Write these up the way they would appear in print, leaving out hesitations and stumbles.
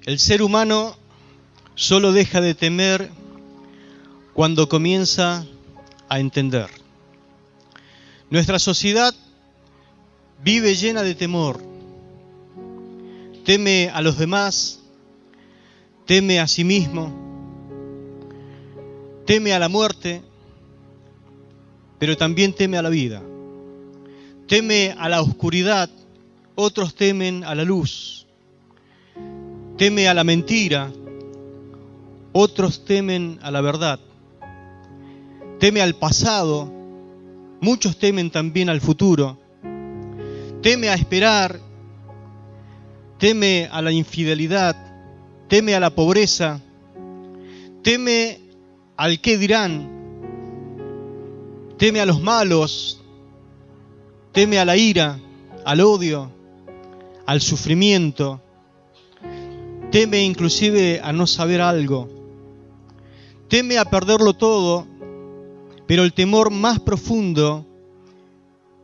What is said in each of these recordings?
El ser humano solo deja de temer cuando comienza a entender. Nuestra sociedad vive llena de temor. Teme a los demás, teme a sí mismo, teme a la muerte, pero también teme a la vida. Teme a la oscuridad, otros temen a la luz. Teme a la mentira, otros temen a la verdad. Teme al pasado, muchos temen también al futuro. Teme a esperar, teme a la infidelidad, teme a la pobreza, teme al qué dirán, teme a los malos, teme a la ira, al odio, al sufrimiento, teme inclusive a no saber algo, teme a perderlo todo, pero el temor más profundo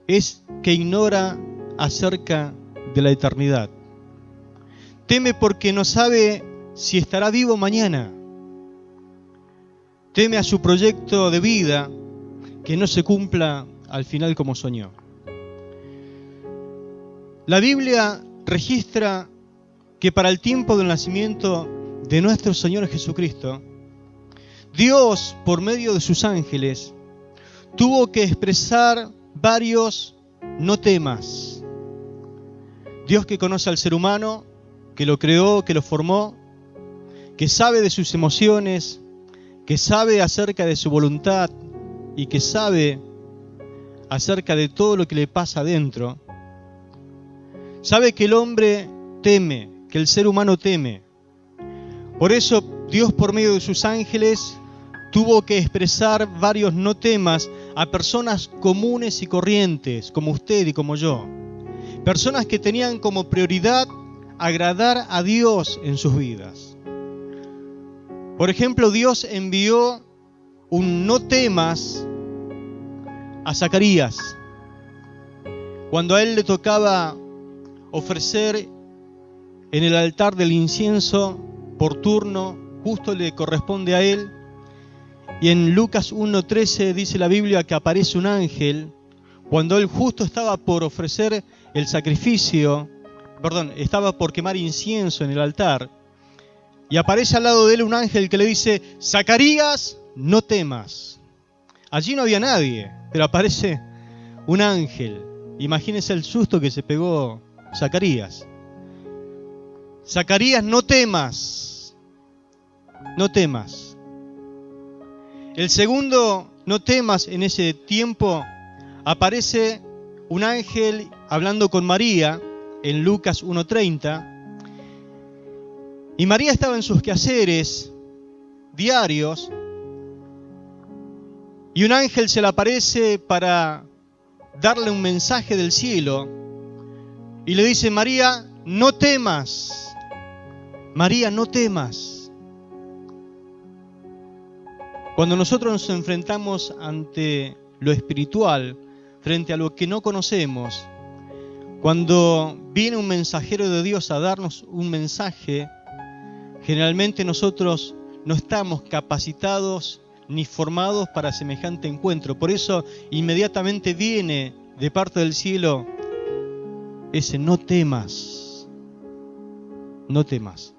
es que ignora acerca de la eternidad. Teme porque no sabe si estará vivo mañana. Teme a su proyecto de vida que no se cumpla al final como soñó. La Biblia registra que para el tiempo del nacimiento de nuestro Señor Jesucristo, Dios, por medio de sus ángeles, tuvo que expresar varios no temas. Dios, que conoce al ser humano, que lo creó, que lo formó, que sabe de sus emociones, que sabe acerca de su voluntad y que sabe acerca de todo lo que le pasa adentro, sabe que el hombre teme, que el ser humano teme. Por eso Dios, por medio de sus ángeles, tuvo que expresar varios no temas a personas comunes y corrientes, como usted y como yo. Personas que tenían como prioridad agradar a Dios en sus vidas. Por ejemplo, Dios envió un no temas a Zacarías. Cuando a él le tocaba ofrecer en el altar del incienso por turno, justo le corresponde a él. Y en Lucas 1:13 dice la Biblia que aparece un ángel cuando él justo estaba por ofrecer el sacrificio, estaba por quemar incienso en el altar. Y aparece al lado de él un ángel que le dice: Zacarías, no temas. Allí no había nadie, pero aparece un ángel. Imagínense el susto que se pegó Zacarías. Zacarías, no temas. No temas. El segundo no temas en ese tiempo aparece un ángel hablando con María en Lucas 1:30. Y María estaba en sus quehaceres diarios y un ángel se le aparece para darle un mensaje del cielo y le dice: María, no temas. María, no temas. Cuando nosotros nos enfrentamos ante lo espiritual, frente a lo que no conocemos, cuando viene un mensajero de Dios a darnos un mensaje, generalmente nosotros no estamos capacitados ni formados para semejante encuentro. Por eso inmediatamente viene de parte del cielo ese no temas. No temas.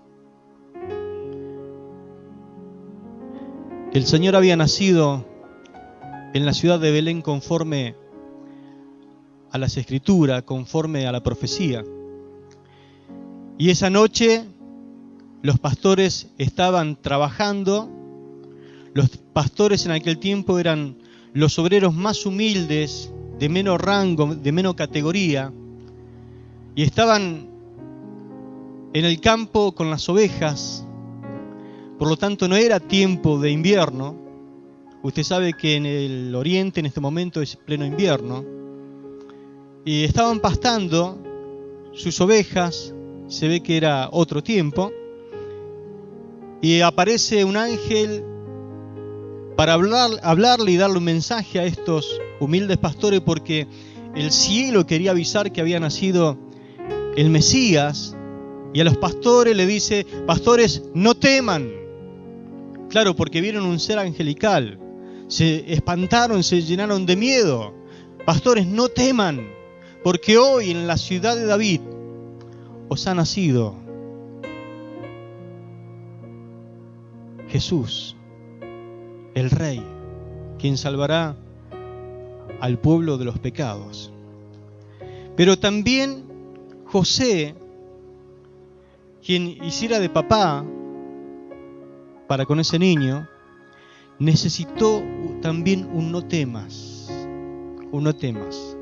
El Señor había nacido en la ciudad de Belén conforme a las Escrituras, conforme a la profecía. Y esa noche los pastores estaban trabajando. Los pastores en aquel tiempo eran los obreros más humildes, de menos rango, de menos categoría, y estaban en el campo con las ovejas. Por lo tanto, no era tiempo de invierno. Usted sabe que en el oriente en este momento es pleno invierno. Y estaban pastando sus ovejas. Se ve que era otro tiempo. Y aparece un ángel para hablarle y darle un mensaje a estos humildes pastores, porque el cielo quería avisar que había nacido el Mesías, Y a los pastores le dice: pastores, no teman. Claro, porque vieron un ser angelical. Se espantaron, se llenaron de miedo. Pastores, no teman, porque hoy en la ciudad de David os ha nacido Jesús, el Rey, quien salvará al pueblo de los pecados. Pero también José, quien hiciera de papá para con ese niño, necesitó también un no temas, un no temas.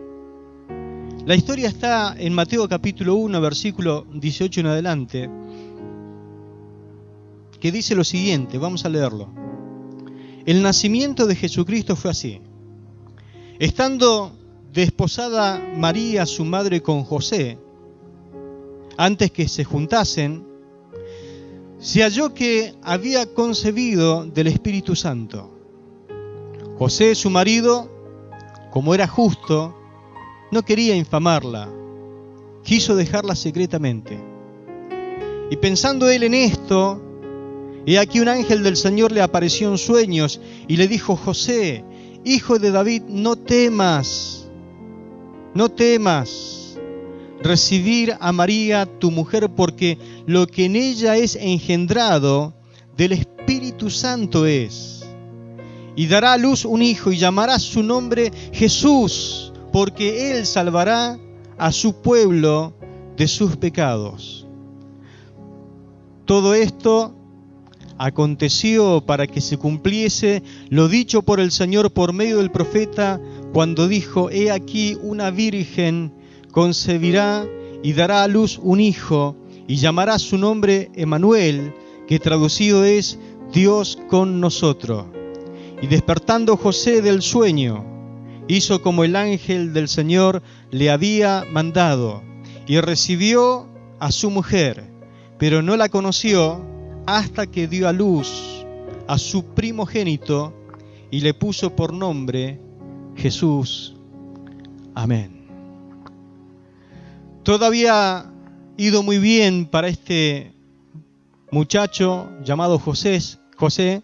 La historia está en Mateo capítulo 1, versículo 18 en adelante, que dice lo siguiente, vamos a leerlo. El nacimiento de Jesucristo fue así. Estando desposada María, su madre, con José, antes que se juntasen, se halló que había concebido del Espíritu Santo. José, su marido, como era justo, no quería infamarla, quiso dejarla secretamente. Y pensando él en esto, he aquí un ángel del Señor le apareció en sueños y le dijo: José, hijo de David, no temas recibir a María tu mujer, porque lo que en ella es engendrado del Espíritu Santo es. Y dará a luz un hijo y llamará su nombre Jesús, porque él salvará a su pueblo de sus pecados. Todo esto aconteció para que se cumpliese lo dicho por el Señor por medio del profeta, cuando dijo: he aquí una virgen concebirá y dará a luz un hijo, y llamará su nombre Emmanuel, que traducido es Dios con nosotros. Y despertando José del sueño, hizo como el ángel del Señor le había mandado, y recibió a su mujer, pero no la conoció hasta que dio a luz a su primogénito, y le puso por nombre Jesús. Amén. Todo había ido muy bien para este muchacho llamado José,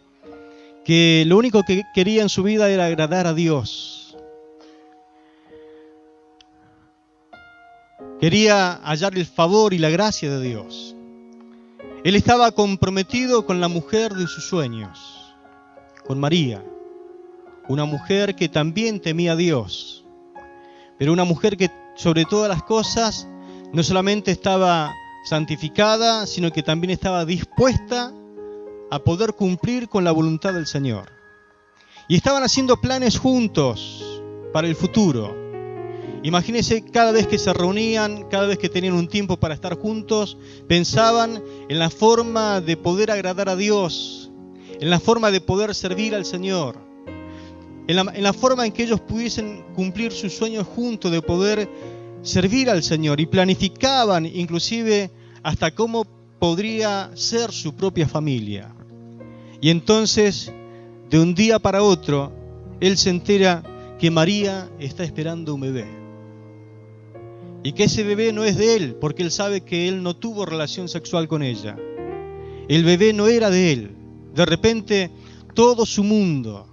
que lo único que quería en su vida era agradar a Dios. Quería hallar el favor y la gracia de Dios. Él estaba comprometido con la mujer de sus sueños, con María, una mujer que también temía a Dios, pero una mujer que sobre todas las cosas no solamente estaba santificada, sino que también estaba dispuesta a poder cumplir con la voluntad del Señor. Y estaban haciendo planes juntos para el futuro. Imagínense, cada vez que se reunían, cada vez que tenían un tiempo para estar juntos, pensaban en la forma de poder agradar a Dios, en la forma de poder servir al Señor, en la forma en que ellos pudiesen cumplir sus sueños juntos, de poder servir al Señor, y planificaban inclusive hasta cómo podría ser su propia familia. Y entonces, de un día para otro, él se entera que María está esperando un bebé. Y que ese bebé no es de él, porque él sabe que él no tuvo relación sexual con ella. El bebé no era de él. De repente, todo su mundo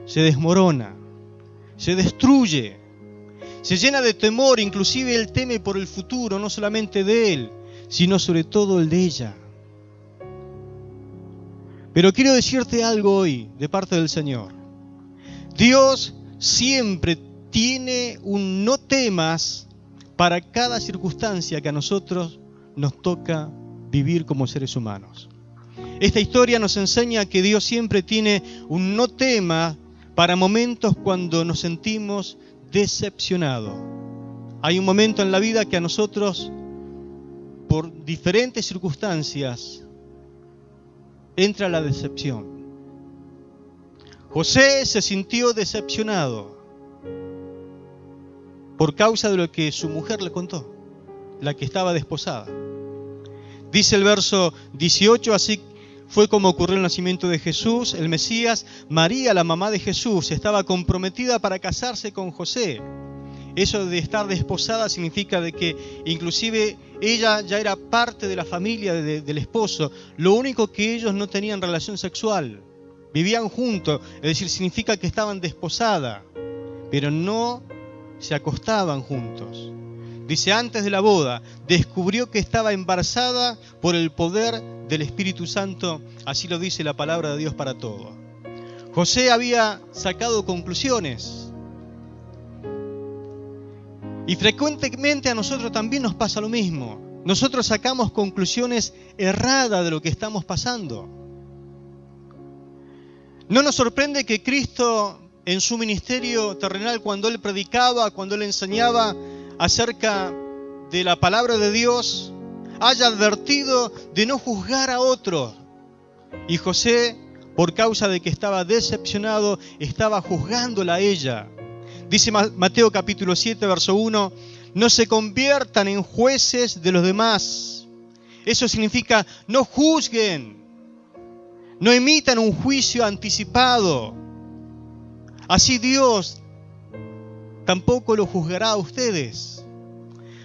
se desmorona, se destruye, se llena de temor. Inclusive él teme por el futuro, no solamente de él, sino sobre todo el de ella. Pero quiero decirte algo hoy de parte del Señor. Dios siempre tiene un no temas para cada circunstancia que a nosotros nos toca vivir como seres humanos. Esta historia nos enseña que Dios siempre tiene un no tema para momentos cuando nos sentimos decepcionados. Hay un momento en la vida que a nosotros, por diferentes circunstancias, entra la decepción. José se sintió decepcionado por causa de lo que su mujer le contó, la que estaba desposada. Dice el verso 18, así fue como ocurrió el nacimiento de Jesús, el Mesías. María, la mamá de Jesús, estaba comprometida para casarse con José. Eso de estar desposada significa de que inclusive ella ya era parte de la familia del esposo. Lo único que ellos no tenían relación sexual. Vivían juntos, es decir, significa que estaban desposadas, pero no se acostaban juntos. Dice, antes de la boda, descubrió que estaba embarazada por el poder del Espíritu Santo. Así lo dice la palabra de Dios para todo. José había sacado conclusiones. Y frecuentemente a nosotros también nos pasa lo mismo. Nosotros sacamos conclusiones erradas de lo que estamos pasando. No nos sorprende que Cristo en su ministerio terrenal, cuando Él predicaba, cuando Él enseñaba acerca de la palabra de Dios, haya advertido de no juzgar a otros. Y José, por causa de que estaba decepcionado, estaba juzgándola a ella. Dice Mateo capítulo 7, verso 1, no se conviertan en jueces de los demás. Eso significa, no juzguen, no emitan un juicio anticipado. Así Dios tampoco lo juzgará a ustedes.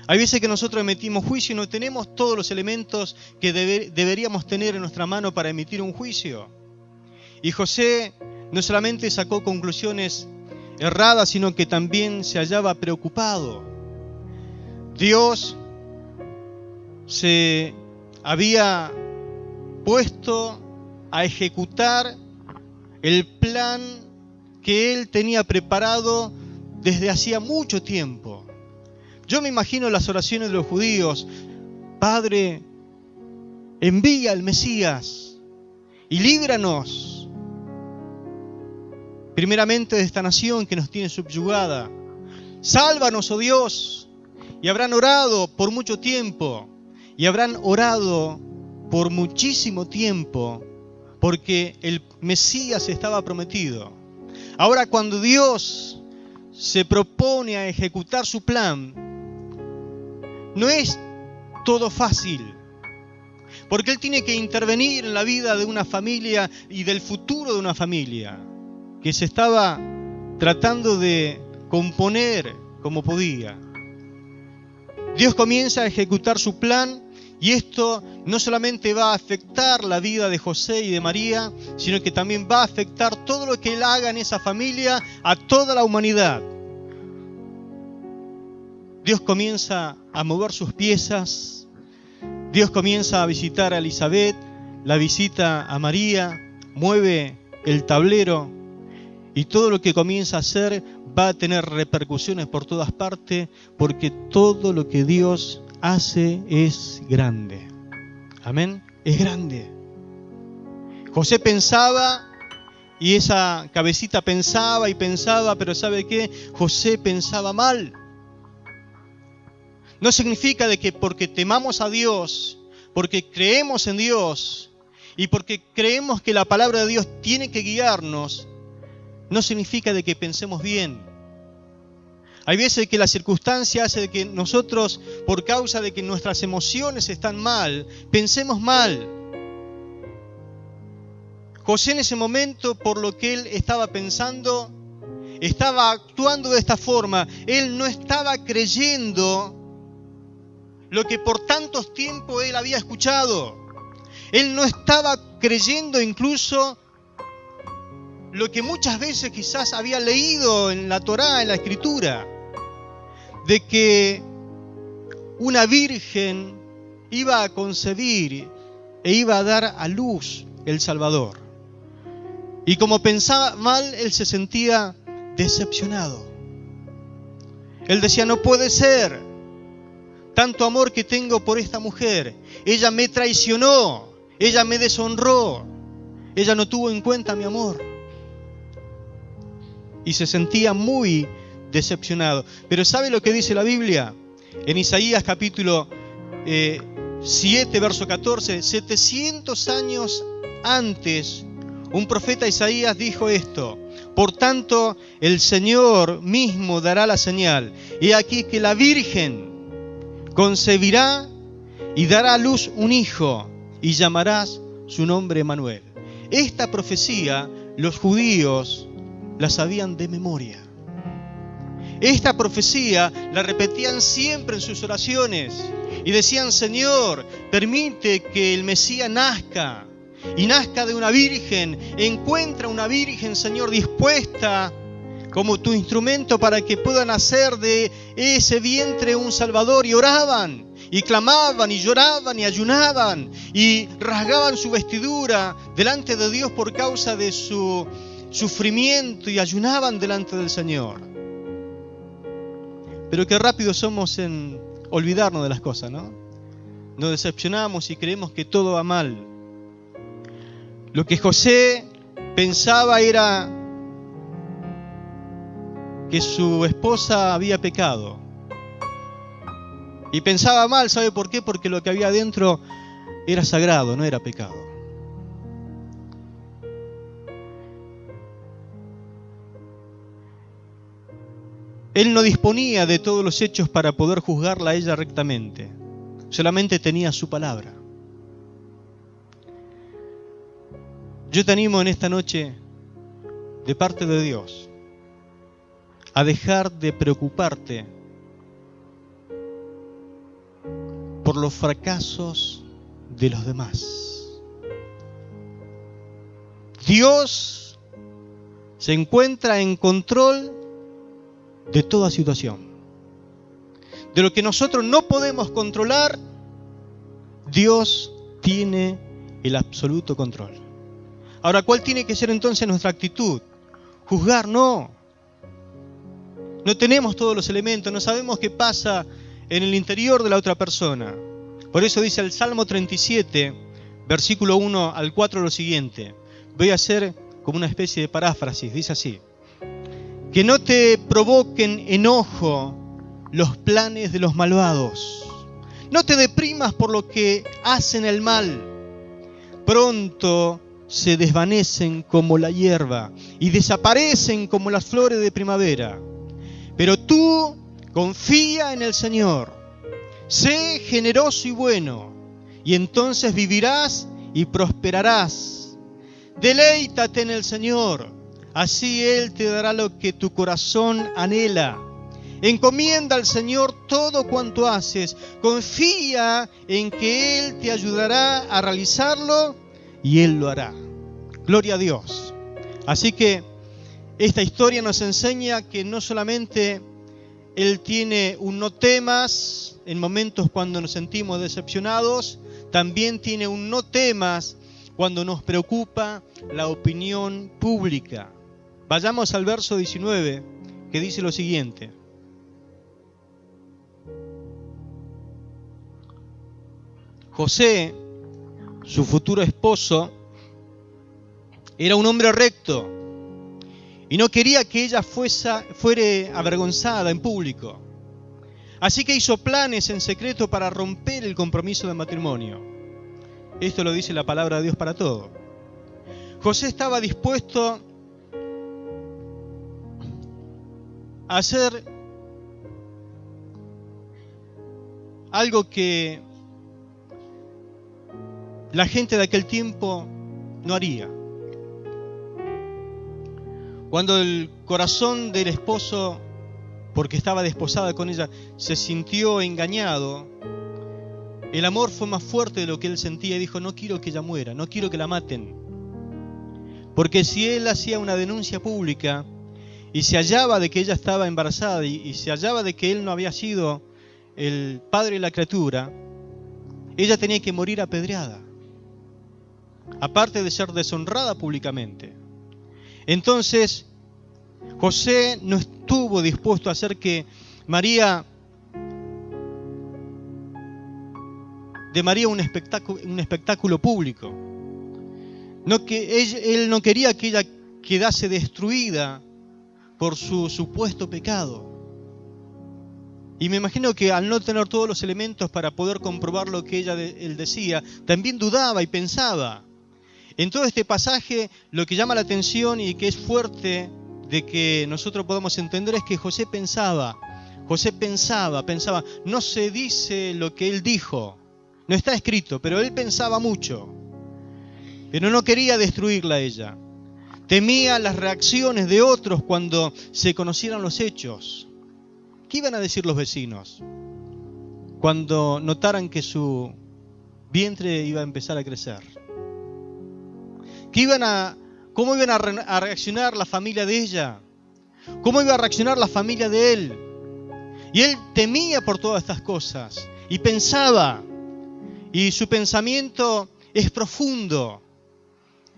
Hay veces que nosotros emitimos juicio y no tenemos todos los elementos que deberíamos tener en nuestra mano para emitir un juicio. Y José no solamente sacó conclusiones erradas, sino que también se hallaba preocupado. Dios se había puesto a ejecutar el plan que Él tenía preparado desde hacía mucho tiempo. Yo me imagino las oraciones de los judíos: Padre, envía al Mesías y líbranos primeramente de esta nación que nos tiene subyugada. Sálvanos, oh Dios. Y habrán orado por mucho tiempo, y habrán orado por muchísimo tiempo, porque el Mesías estaba prometido. Ahora, cuando Dios se propone a ejecutar su plan, no es todo fácil, porque Él tiene que intervenir en la vida de una familia y del futuro de una familia que se estaba tratando de componer como podía. Dios comienza a ejecutar su plan, y esto no solamente va a afectar la vida de José y de María, sino que también va a afectar todo lo que Él haga en esa familia, a toda la humanidad. Dios comienza a mover sus piezas, Dios comienza a visitar a Elizabeth, la visita a María, mueve el tablero, y todo lo que comienza a hacer va a tener repercusiones por todas partes, porque todo lo que Dios hace es grande. Amén. Es grande. José pensaba, y esa cabecita pensaba y pensaba, pero ¿sabe qué? José pensaba mal. No significa de que porque temamos a Dios, porque creemos en Dios y porque creemos que la palabra de Dios tiene que guiarnos, no significa de que pensemos bien. Hay veces que la circunstancia hace de que nosotros, por causa de que nuestras emociones están mal, pensemos mal. José en ese momento, por lo que él estaba pensando, estaba actuando de esta forma. Él no estaba creyendo lo que por tantos tiempos él había escuchado. Él no estaba creyendo incluso lo que muchas veces quizás había leído en la Torá, en la Escritura, de que una virgen iba a concebir e iba a dar a luz el Salvador. Y como pensaba mal, él se sentía decepcionado. Él decía, no puede ser tanto amor que tengo por esta mujer. Ella me traicionó, ella me deshonró, ella no tuvo en cuenta mi amor. Y se sentía muy decepcionado. Pero ¿sabe lo que dice la Biblia? En Isaías capítulo 7, verso 14, 700 años antes, un profeta Isaías dijo esto: por tanto, el Señor mismo dará la señal. He aquí que la Virgen concebirá y dará a luz un hijo, y llamarás su nombre Emmanuel. Esta profecía los judíos la sabían de memoria. esta profecía la repetían siempre en sus oraciones y decían: Señor, permite que el Mesías nazca y nazca de una virgen. Encuentra una virgen, Señor, dispuesta como tu instrumento para que pueda nacer de ese vientre un Salvador. Y oraban y clamaban y lloraban y ayunaban y rasgaban su vestidura delante de Dios por causa de su sufrimiento, y ayunaban delante del Señor. Pero qué rápido somos en olvidarnos de las cosas, ¿no? Nos decepcionamos y creemos que todo va mal. Lo que José pensaba era que su esposa había pecado. Y pensaba mal, ¿sabe por qué? Porque lo que había adentro era sagrado, no era pecado. Él no disponía de todos los hechos para poder juzgarla a ella rectamente. Solamente tenía su palabra. Yo te animo en esta noche, de parte de Dios, a dejar de preocuparte por los fracasos de los demás. Dios se encuentra en control de toda situación. De lo que nosotros no podemos controlar, Dios tiene el absoluto control. Ahora, ¿cuál tiene que ser entonces nuestra actitud? Juzgar, no. No tenemos todos los elementos, no sabemos qué pasa en el interior de la otra persona. Por eso dice el Salmo 37, versículo 1 al 4 lo siguiente. Voy a hacer como una especie de paráfrasis, dice así: que no te provoquen enojo los planes de los malvados. No te deprimas por lo que hacen el mal. Pronto se desvanecen como la hierba y desaparecen como las flores de primavera. Pero tú confía en el Señor. Sé generoso y bueno, y entonces vivirás y prosperarás. Deleítate en el Señor. Así Él te dará lo que tu corazón anhela. Encomienda al Señor todo cuanto haces. Confía en que Él te ayudará a realizarlo y Él lo hará. Gloria a Dios. Así que esta historia nos enseña que no solamente Él tiene un no temas en momentos cuando nos sentimos decepcionados, también tiene un no temas cuando nos preocupa la opinión pública. Vayamos al verso 19, que dice lo siguiente: José, su futuro esposo, era un hombre recto y no quería que ella fuera avergonzada en público. Así que hizo planes en secreto para romper el compromiso de matrimonio. Esto lo dice la palabra de Dios para todo. José estaba dispuesto a hacer algo que la gente de aquel tiempo no haría. Cuando el corazón del esposo, porque estaba desposada con ella, se sintió engañado, el amor fue más fuerte de lo que él sentía y dijo: no quiero que ella muera, no quiero que la maten. Porque si él hacía una denuncia pública y se hallaba de que ella estaba embarazada y se hallaba de que él no había sido el padre de la criatura, ella tenía que morir apedreada, aparte de ser deshonrada públicamente. Entonces, José no estuvo dispuesto a hacer que de María un espectáculo público. Él no quería que ella quedase destruida por su supuesto pecado. Y me imagino que al no tener todos los elementos para poder comprobar lo que él decía, también dudaba y pensaba. En todo este pasaje, lo que llama la atención y que es fuerte de que nosotros podamos entender es que José pensaba, no se dice lo que él dijo, no está escrito, pero él pensaba mucho. Pero no quería destruirla a ella. Temía las reacciones de otros cuando se conocieran los hechos. ¿Qué iban a decir los vecinos cuando notaran que su vientre iba a empezar a crecer? ¿Cómo iban a reaccionar la familia de ella? ¿Cómo iba a reaccionar la familia de él? Y él temía por todas estas cosas y pensaba, y su pensamiento es profundo.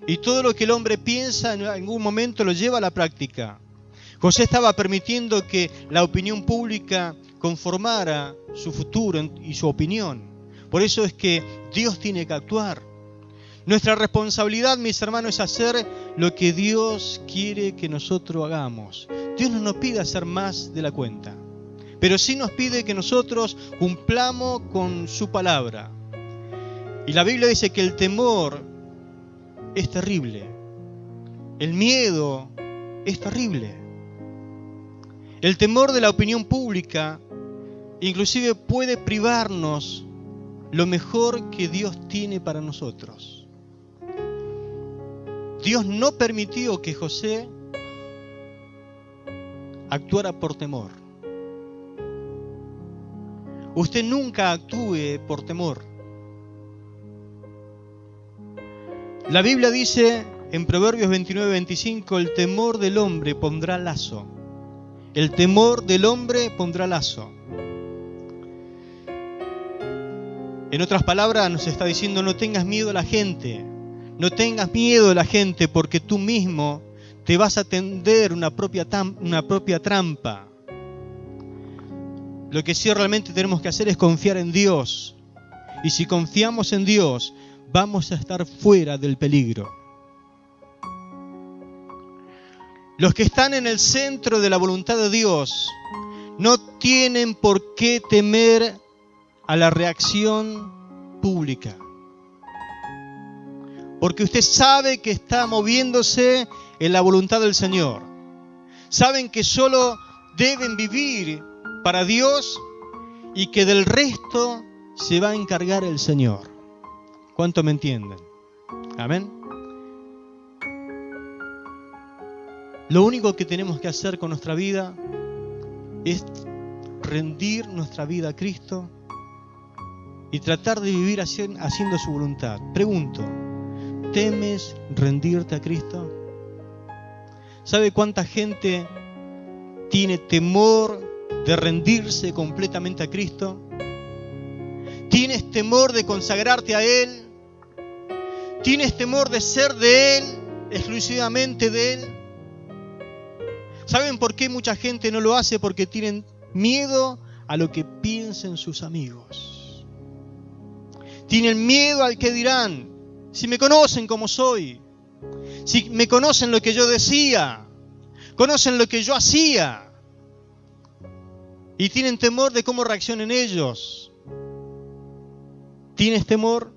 Y todo lo que el hombre piensa en algún momento lo lleva a la práctica. José estaba permitiendo que la opinión pública conformara su futuro y su opinión. Por eso es que Dios tiene que actuar. Nuestra responsabilidad, mis hermanos, es hacer lo que Dios quiere que nosotros hagamos. Dios no nos pide hacer más de la cuenta, pero sí nos pide que nosotros cumplamos con su palabra. Y la Biblia dice que el temor es terrible. El miedo es terrible. El temor de la opinión pública inclusive puede privarnos lo mejor que Dios tiene para nosotros. Dios no permitió que José actuara por temor. Usted nunca actúe por temor. La Biblia dice en Proverbios 29:25, el temor del hombre pondrá lazo. El temor del hombre pondrá lazo. En otras palabras nos está diciendo, no tengas miedo a la gente. No tengas miedo de la gente porque tú mismo te vas a tender una propia trampa. Lo que sí realmente tenemos que hacer es confiar en Dios. Y si confiamos en Dios, vamos a estar fuera del peligro. Los que están en el centro de la voluntad de Dios no tienen por qué temer a la reacción pública. Porque usted sabe que está moviéndose en la voluntad del Señor. Saben que solo deben vivir para Dios y que del resto se va a encargar el Señor. ¿Cuánto me entienden? Amén. Lo único que tenemos que hacer con nuestra vida es rendir nuestra vida a Cristo y tratar de vivir haciendo su voluntad. Pregunto, ¿temes rendirte a Cristo? ¿Sabe cuánta gente tiene temor de rendirse completamente a Cristo? ¿Tienes temor de consagrarte a Él? ¿Tienes temor de ser de Él, exclusivamente de Él? ¿Saben por qué mucha gente no lo hace? Porque tienen miedo a lo que piensen sus amigos. Tienen miedo al que dirán. Si me conocen como soy, si me conocen lo que yo decía, conocen lo que yo hacía, y tienen temor de cómo reaccionen ellos. ¿Tienes temor?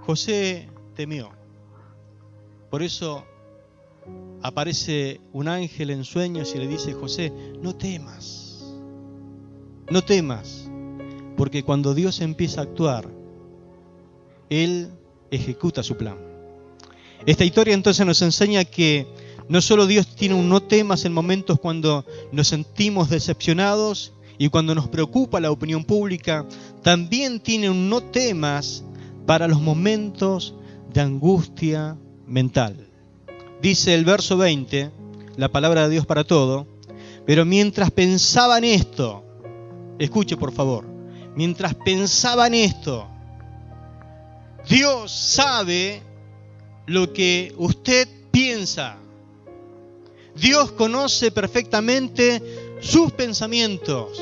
José temió. Por eso aparece un ángel en sueños y le dice, José, no temas, porque cuando Dios empieza a actuar, Él ejecuta su plan. Esta historia entonces nos enseña que no solo Dios tiene un no temas en momentos cuando nos sentimos decepcionados y cuando nos preocupa la opinión pública, también tiene un no temas para los momentos de angustia mental. Dice el verso 20, la palabra de Dios para todo, pero mientras pensaba en esto, escuche por favor, mientras pensaba en esto, Dios sabe lo que usted piensa. Dios conoce perfectamente sus pensamientos.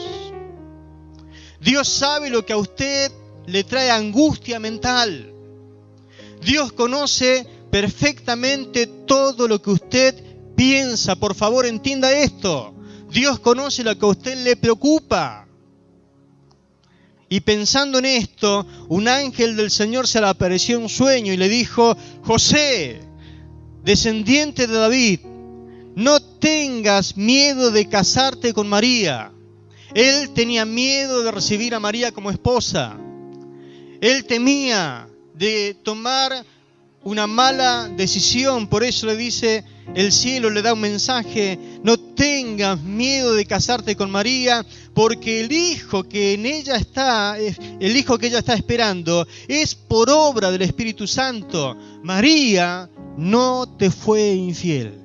Dios sabe lo que a usted le trae angustia mental. Dios conoce perfectamente todo lo que usted piensa. Por favor, entienda esto. Dios conoce lo que a usted le preocupa. Y pensando en esto, un ángel del Señor se le apareció en un sueño y le dijo, José, descendiente de David, no tengas miedo de casarte con María. Él tenía miedo de recibir a María como esposa. Él temía de tomar una mala decisión. Por eso le dice, el cielo le da un mensaje: no tengas miedo de casarte con María, porque el hijo que ella está esperando es por obra del Espíritu Santo. María no te fue infiel.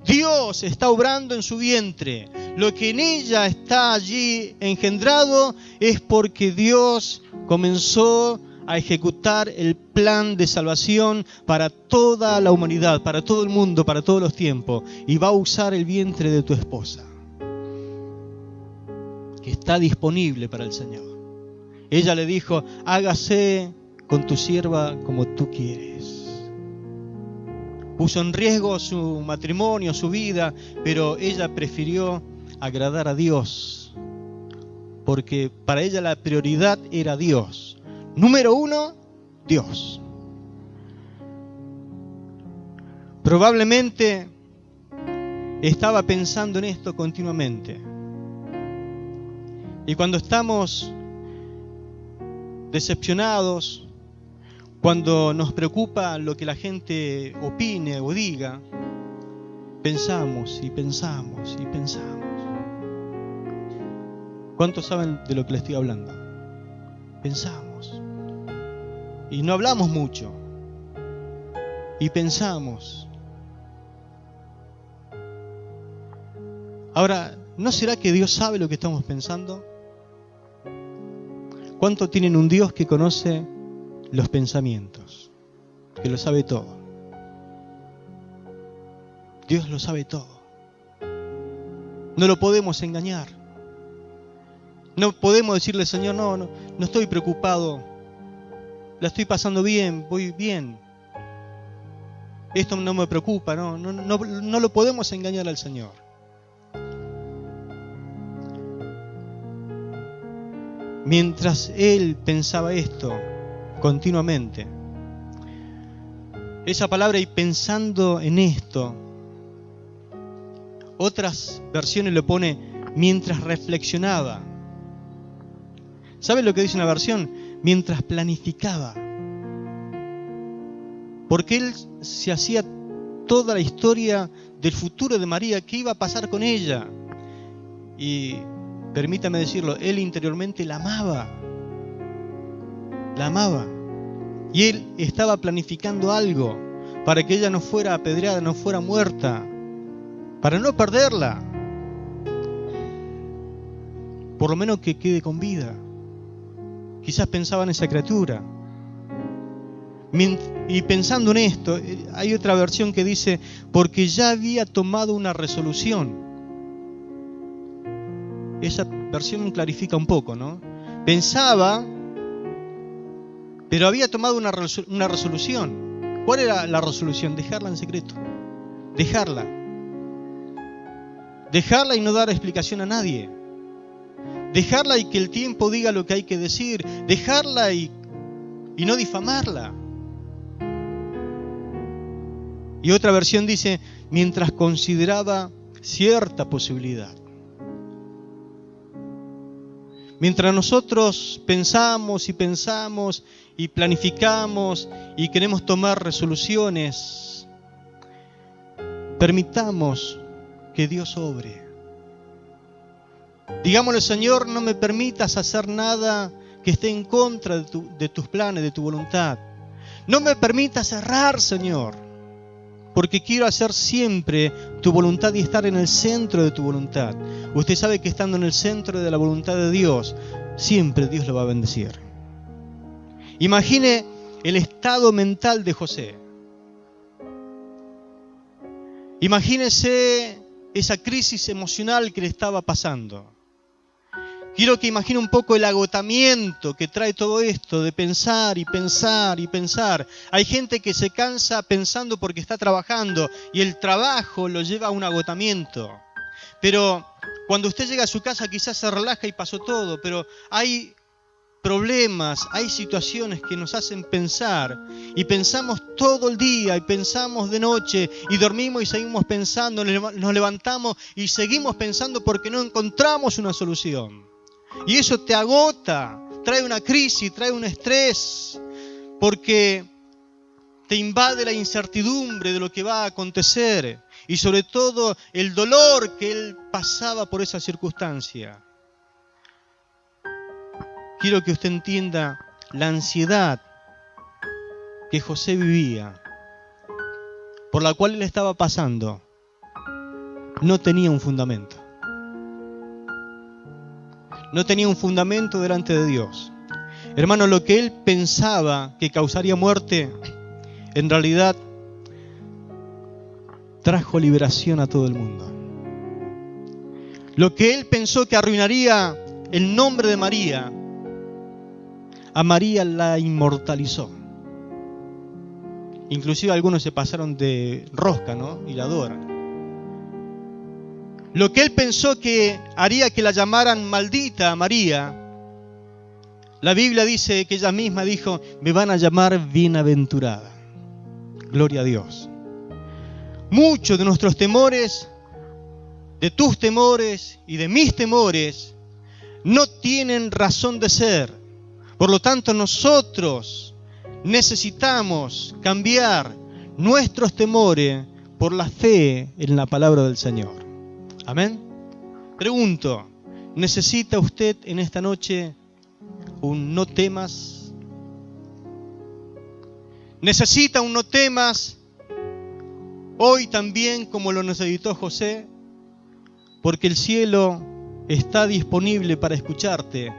Dios está obrando en su vientre. Lo que en ella está allí engendrado es porque Dios comenzó a ejecutar el plan de salvación para toda la humanidad, para todo el mundo, para todos los tiempos. Y va a usar el vientre de tu esposa, que está disponible para el Señor. Ella le dijo: hágase con tu sierva como tú quieres. Puso en riesgo su matrimonio, su vida, pero ella prefirió agradar a Dios, porque para ella la prioridad era Dios. Número 1, Dios. Probablemente estaba pensando en esto continuamente. Y cuando estamos decepcionados, cuando nos preocupa lo que la gente opine o diga, pensamos y pensamos y pensamos. ¿Cuántos saben de lo que les estoy hablando? Pensamos. Y no hablamos mucho. Y pensamos. Ahora, ¿no será que Dios sabe lo que estamos pensando? ¿Cuántos tienen un Dios que conoce los pensamientos? Que lo sabe todo. Dios lo sabe todo. No lo podemos engañar. No podemos decirle: Señor, no estoy preocupado. La estoy pasando bien, voy bien. Esto no me preocupa, no lo podemos engañar al Señor. Mientras él pensaba esto continuamente, esa palabra "y pensando en esto", otras versiones lo pone mientras reflexionaba. ¿Saben lo que dice una versión? Mientras planificaba. Porque él se hacía toda la historia del futuro de María, qué iba a pasar con ella. Y permítame decirlo, él interiormente la amaba. La amaba. Y él estaba planificando algo para que ella no fuera apedreada, no fuera muerta, para no perderla. Por lo menos que quede con vida. Quizás pensaba en esa criatura. Y pensando en esto, hay otra versión que dice: porque ya había tomado una resolución. Esa versión clarifica un poco, ¿no? Pensaba, pero había tomado una resolución. ¿Cuál era la resolución? Dejarla en secreto. Dejarla. Dejarla y no dar explicación a nadie. Dejarla y que el tiempo diga lo que hay que decir. Dejarla y no difamarla. Y otra versión dice: mientras consideraba cierta posibilidad. Mientras nosotros pensamos y planificamos y queremos tomar resoluciones, permitamos que Dios obre. Digámosle: Señor, no me permitas hacer nada que esté en contra de tus planes, de tu voluntad. No me permitas errar, Señor, porque quiero hacer siempre tu voluntad y estar en el centro de tu voluntad. Usted sabe que estando en el centro de la voluntad de Dios, siempre Dios lo va a bendecir. Imagine el estado mental de José. Imagínese esa crisis emocional que le estaba pasando. Quiero que imagine un poco el agotamiento que trae todo esto de pensar y pensar y pensar. Hay gente que se cansa pensando porque está trabajando y el trabajo lo lleva a un agotamiento. Pero cuando usted llega a su casa quizás se relaja y pasó todo, pero hay problemas, hay situaciones que nos hacen pensar y pensamos todo el día y pensamos de noche y dormimos y seguimos pensando, nos levantamos y seguimos pensando porque no encontramos una solución. Y eso te agota, trae una crisis, trae un estrés, porque te invade la incertidumbre de lo que va a acontecer y sobre todo el dolor que él pasaba por esa circunstancia. Quiero que usted entienda la ansiedad que José vivía, por la cual él estaba pasando, no tenía un fundamento. No tenía un fundamento delante de Dios. Hermano, lo que él pensaba que causaría muerte, en realidad trajo liberación a todo el mundo. Lo que él pensó que arruinaría el nombre de María, a María la inmortalizó. Inclusive algunos se pasaron de rosca, ¿no? Y la adoran. Lo que él pensó que haría que la llamaran maldita a María, la Biblia dice que ella misma dijo, me van a llamar bienaventurada. Gloria a Dios. Muchos de nuestros temores, de tus temores y de mis temores, no tienen razón de ser. Por lo tanto, nosotros necesitamos cambiar nuestros temores por la fe en la palabra del Señor. Amén. Pregunto, ¿necesita usted en esta noche un no temas? ¿Necesita un no temas hoy también como lo necesitó José? Porque el cielo está disponible para escucharte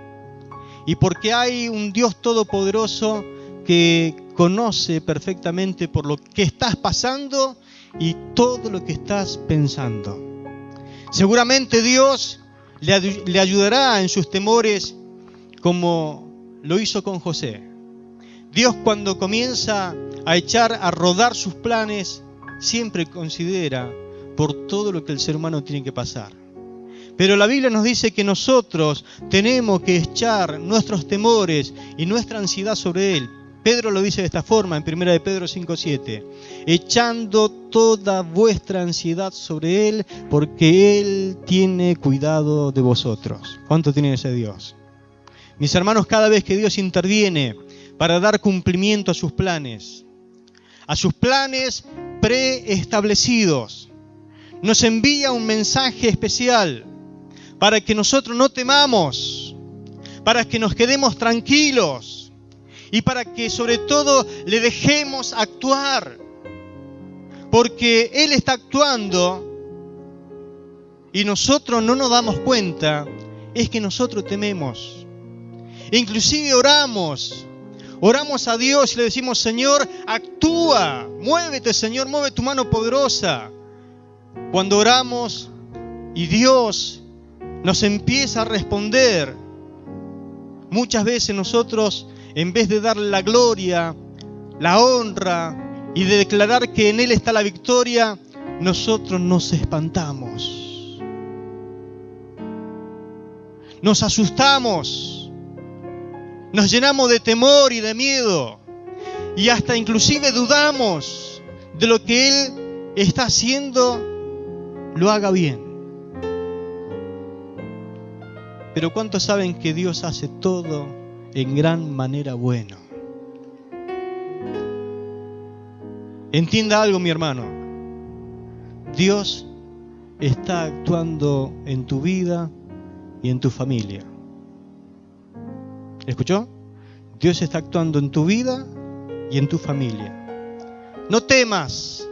y porque hay un Dios todopoderoso que conoce perfectamente por lo que estás pasando y todo lo que estás pensando. Seguramente Dios le ayudará en sus temores como lo hizo con José. Dios, cuando comienza a echar a rodar sus planes, siempre considera por todo lo que el ser humano tiene que pasar. Pero la Biblia nos dice que nosotros tenemos que echar nuestros temores y nuestra ansiedad sobre Él. Pedro lo dice de esta forma en 1 de Pedro 5:7. Echando toda vuestra ansiedad sobre Él, porque Él tiene cuidado de vosotros. ¿Cuánto tiene ese Dios? Mis hermanos, cada vez que Dios interviene para dar cumplimiento a sus planes preestablecidos, nos envía un mensaje especial para que nosotros no temamos, para que nos quedemos tranquilos y para que sobre todo le dejemos actuar, porque Él está actuando y nosotros no nos damos cuenta, es que nosotros tememos. Inclusive oramos a Dios y le decimos, Señor, actúa, muévete, Señor, mueve tu mano poderosa. Cuando oramos y Dios nos empieza a responder, muchas veces nosotros, en vez de darle la gloria, la honra y de declarar que en Él está la victoria, nosotros nos espantamos, nos asustamos, nos llenamos de temor y de miedo y hasta inclusive dudamos de lo que Él está haciendo, lo haga bien. Pero ¿cuántos saben que Dios hace todo en gran manera bueno? Entienda algo, mi hermano. Dios está actuando en tu vida y en tu familia. ¿Escuchó? Dios está actuando en tu vida y en tu familia. No temas.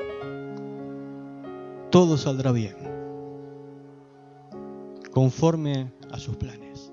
Todo saldrá bien, conforme a sus planes.